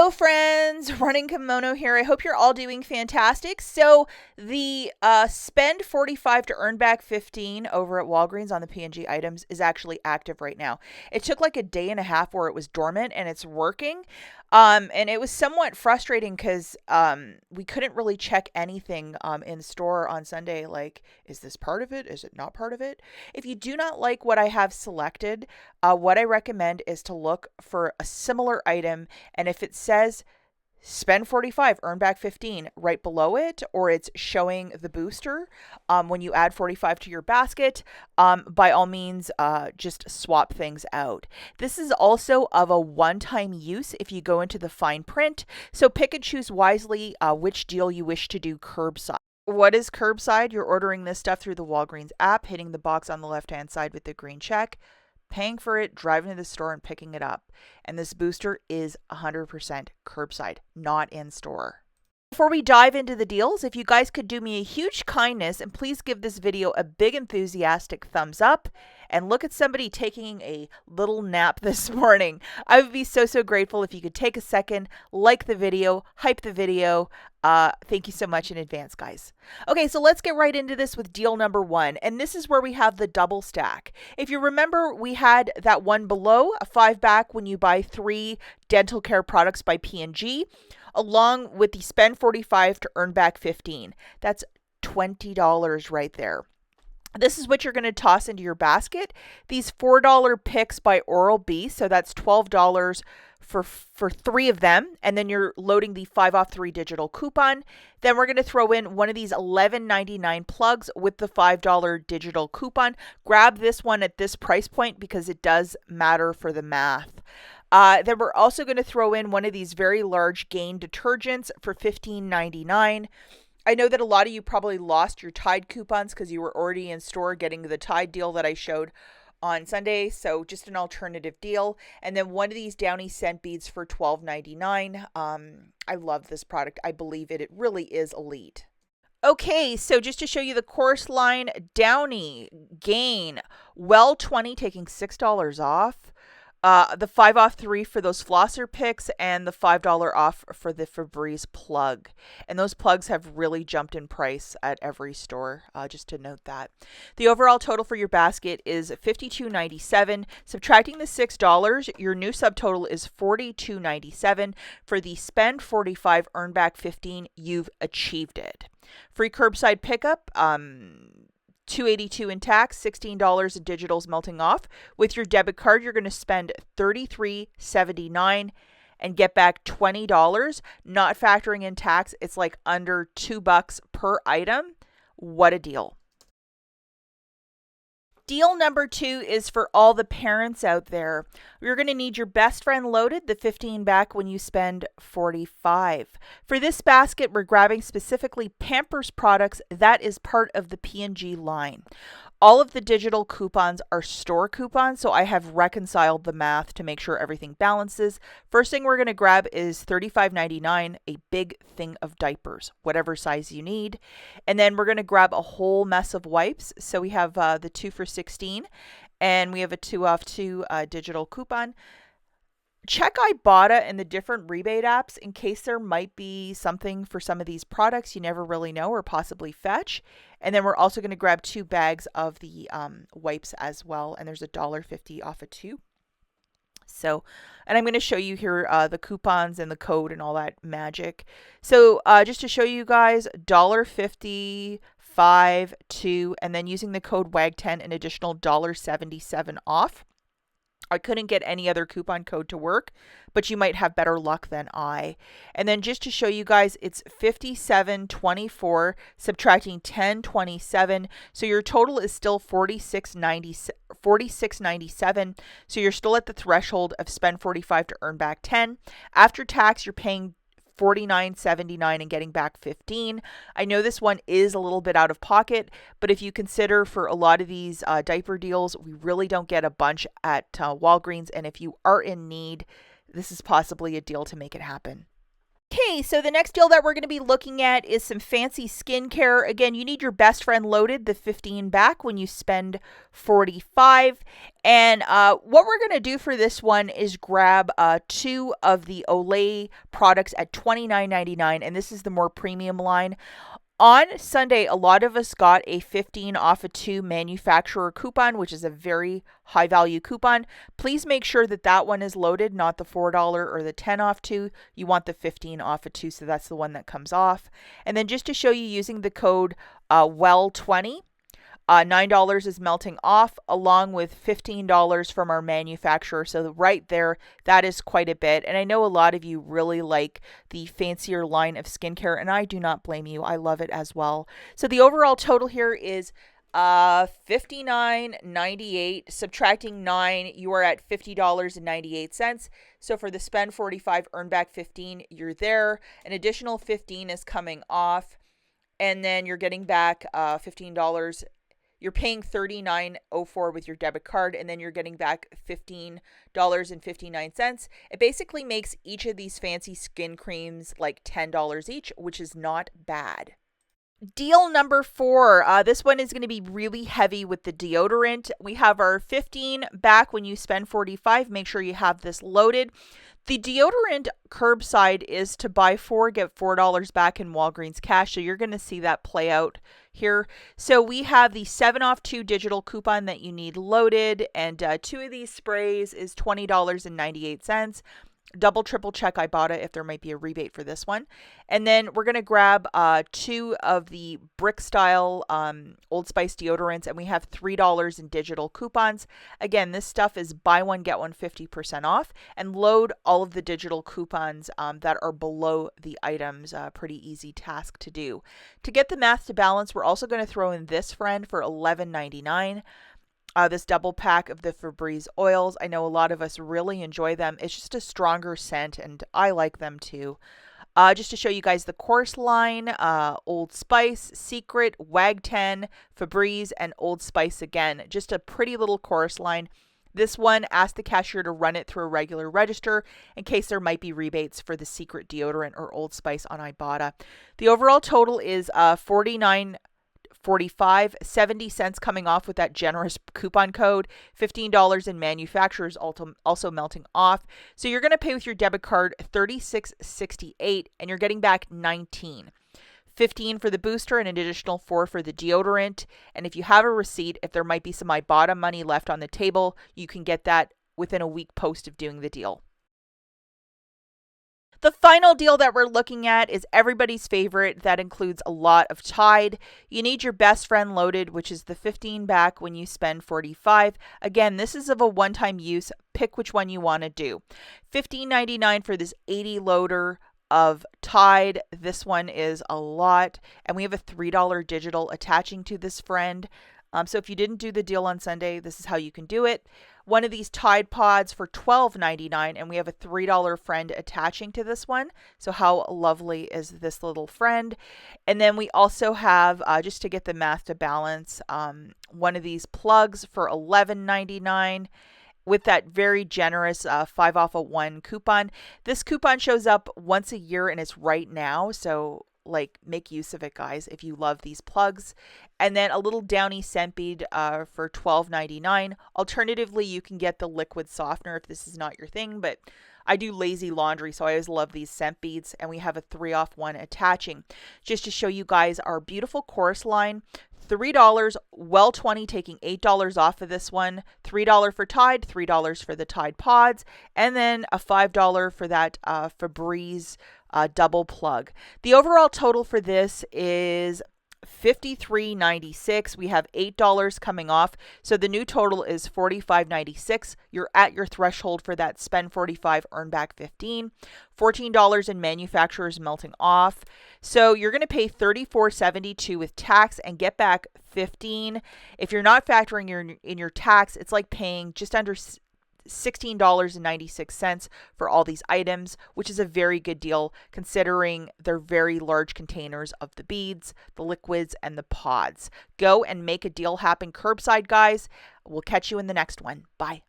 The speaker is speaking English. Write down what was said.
Hello friends, Running Kimono here. I hope you're all doing fantastic. So the spend 45 to earn back 15 over at Walgreens on the P&G items is actually active right now. It took like a day and a half where it was dormant and it's working. And it was somewhat frustrating because we couldn't really check anything in store on Sunday. Like, is this part of it? Is it not part of it? If you do not like what I have selected, what I recommend is to look for a similar item, and if it says spend 45, earn back 15 right below it, or it's showing the booster when you add 45 to your basket, by all means, just swap things out. This is also of a one-time use if you go into the fine print, so pick and choose wisely which deal you wish to do curbside. What is curbside? You're ordering this stuff through the Walgreens app, hitting the box on the left-hand side with the green check, paying for it, driving to the store, and picking it up. And this booster is 100% curbside, not in store. Before we dive into the deals, if you guys could do me a huge kindness and please give this video a big enthusiastic thumbs up and look at somebody taking a little nap this morning. I would be so grateful if you could take a second, like the video, hype the video. Thank you so much in advance, guys. Okay, so let's get right into this with deal number one. And this is where we have the double stack. If you remember, we had that one below, a 5-back when you buy 3 dental care products by P&G, along with the spend 45 to earn back 15. That's $20 right there. This is what you're going to toss into your basket. These $4 picks by Oral-B, so that's $12 for 3 of them, and then you're loading the 5 off 3 digital coupon. Then we're going to throw in one of these $11.99 plugs with the $5 digital coupon. Grab this one at this price point because it does matter for the math. Then we're also going to throw in one of these very large Gain detergents for $15.99. I know that a lot of you probably lost your Tide coupons because you were already in store getting the Tide deal that I showed on Sunday, so just an alternative deal. And then one of these Downy scent beads for $12.99. I love this product. I believe it really is elite. Okay, so just to show you the course line, Downy, Gain, Well 20 taking $6 off. The 5 off 3 for those flosser picks, and the $5 off for the Febreze plug. And those plugs have really jumped in price at every store, just to note that. The overall total for your basket is $52.97. Subtracting the $6, your new subtotal is $42.97. For the spend 45, earn back 15, you've achieved it. Free curbside pickup, $282 in tax, $16 in digitals melting off. With your debit card, you're going to spend $33.79 and get back $20. Not factoring in tax, it's like under $2 per item. What a deal. Deal number 2 is for all the parents out there. You're going to need your best friend loaded, the 15 back when you spend 45. For this basket, we're grabbing specifically Pampers products that is part of the P&G line. All of the digital coupons are store coupons, so I have reconciled the math to make sure everything balances. First thing we're going to grab is $35.99, a big thing of diapers, whatever size you need. And then we're going to grab a whole mess of wipes. So we have the 2 for $16, and we have a 2 off 2 digital coupon. Check IBOTTA and the different rebate apps in case there might be something for some of these products you never really know, or possibly Fetch. And then we're also going to grab 2 bags of the wipes as well, and there's $1.50 off of 2. So, and I'm going to show you here the coupons and the code and all that magic. So just to show you guys, $1.50, 5, 2, and then using the code WAG10, an additional $1.77 off. I couldn't get any other coupon code to work, but you might have better luck than I. And then just to show you guys, it's $57.24, subtracting $10.27. So your total is still $46.97. So you're still at the threshold of spend 45 to earn back 10. After tax, you're paying $49.79 and getting back 15. I know this one is a little bit out of pocket, but if you consider for a lot of these diaper deals, we really don't get a bunch at Walgreens, and if you are in need, this is possibly a deal to make it happen. Okay, so the next deal that we're going to be looking at is some fancy skincare. Again, you need your best friend loaded, the 15 back when you spend 45. And what we're going to do for this one is grab 2 of the Olay products at $29.99, and this is the more premium line. On Sunday, a lot of us got a 15 off of 2 manufacturer coupon, which is a very high value coupon. Please make sure that that one is loaded, not the $4 or the 10 off 2. You want the 15 off of 2, so that's the one that comes off. And then just to show you using the code WELL20, $9 is melting off along with $15 from our manufacturer. So right there, that is quite a bit. And I know a lot of you really like the fancier line of skincare, and I do not blame you. I love it as well. So the overall total here is $59.98. Subtracting 9, you are at $50.98. So for the spend 45, earn back 15, you're there. An additional 15 is coming off, and then you're getting back $15. You're paying $39.04 with your debit card, and then you're getting back $15.59. It basically makes each of these fancy skin creams like $10 each, which is not bad. Deal number 4. This one is going to be really heavy with the deodorant. We have our 15 back when you spend 45. Make sure you have this loaded. The deodorant curbside is to buy 4, get $4 back in Walgreens cash. So you're going to see that play out here. So we have the 7 off 2 digital coupon that you need loaded. And 2 of these sprays is $20.98. Double, triple check IBOTTA if there might be a rebate for this one. And then we're going to grab 2 of the brick style Old Spice deodorants, and we have $3 in digital coupons. Again, this stuff is buy one, get one 50% off, and load all of the digital coupons that are below the items. Pretty easy task to do. To get the math to balance, we're also going to throw in this friend for $11.99. This double pack of the Febreze oils. I know a lot of us really enjoy them. It's just a stronger scent, and I like them too. Just to show you guys the course line, Old Spice, Secret, Wag 10, Febreze, and Old Spice again. Just a pretty little course line. This one, ask the cashier to run it through a regular register in case there might be rebates for the Secret deodorant or Old Spice on IBOTTA. The overall total is $49.45, 70 cents coming off with that generous coupon code, $15 in manufacturers also melting off. So you're going to pay with your debit card $36.68, and you're getting back 19. 15 for the booster and an additional 4 for the deodorant. And if you have a receipt, if there might be some IBOTTA money left on the table, you can get that within a week post of doing the deal. The final deal that we're looking at is everybody's favorite. That includes a lot of Tide. You need your best friend loaded, which is the 15 back when you spend 45. Again, this is of a one-time use. Pick which one you want to do. $15.99 for this 80 loader of Tide. This one is a lot. And we have a $3 digital attaching to this friend. So if you didn't do the deal on Sunday, this is how you can do it. One of these Tide Pods for $12.99, and we have a $3 friend attaching to this one. So how lovely is this little friend? And then we also have, just to get the math to balance, one of these plugs for $11.99 with that very generous 5 off of 1 coupon. This coupon shows up once a year, and it's right now. So make use of it, guys, if you love these plugs. And then a little Downy scent bead for $12.99. Alternatively, you can get the liquid softener if this is not your thing, but I do lazy laundry, so I always love these scent beads, and we have a 3 off 1 attaching. Just to show you guys our beautiful course line, $3, well 20 taking $8 off of this one, $3 for Tide, $3 for the Tide Pods, and then a $5 for that Febreze double plug. The overall total for this is $53.96. We have $8 coming off, so the new total is $45.96. You're at your threshold for that spend 45, earn back 15. $14 in manufacturers melting off, so you're going to pay $34.72 with tax and get back 15. If you're not factoring in your tax, it's like paying just under $16.96 for all these items, which is a very good deal considering they're very large containers of the beads, the liquids, and the pods. Go and make a deal happen curbside, guys. We'll catch you in the next one. Bye.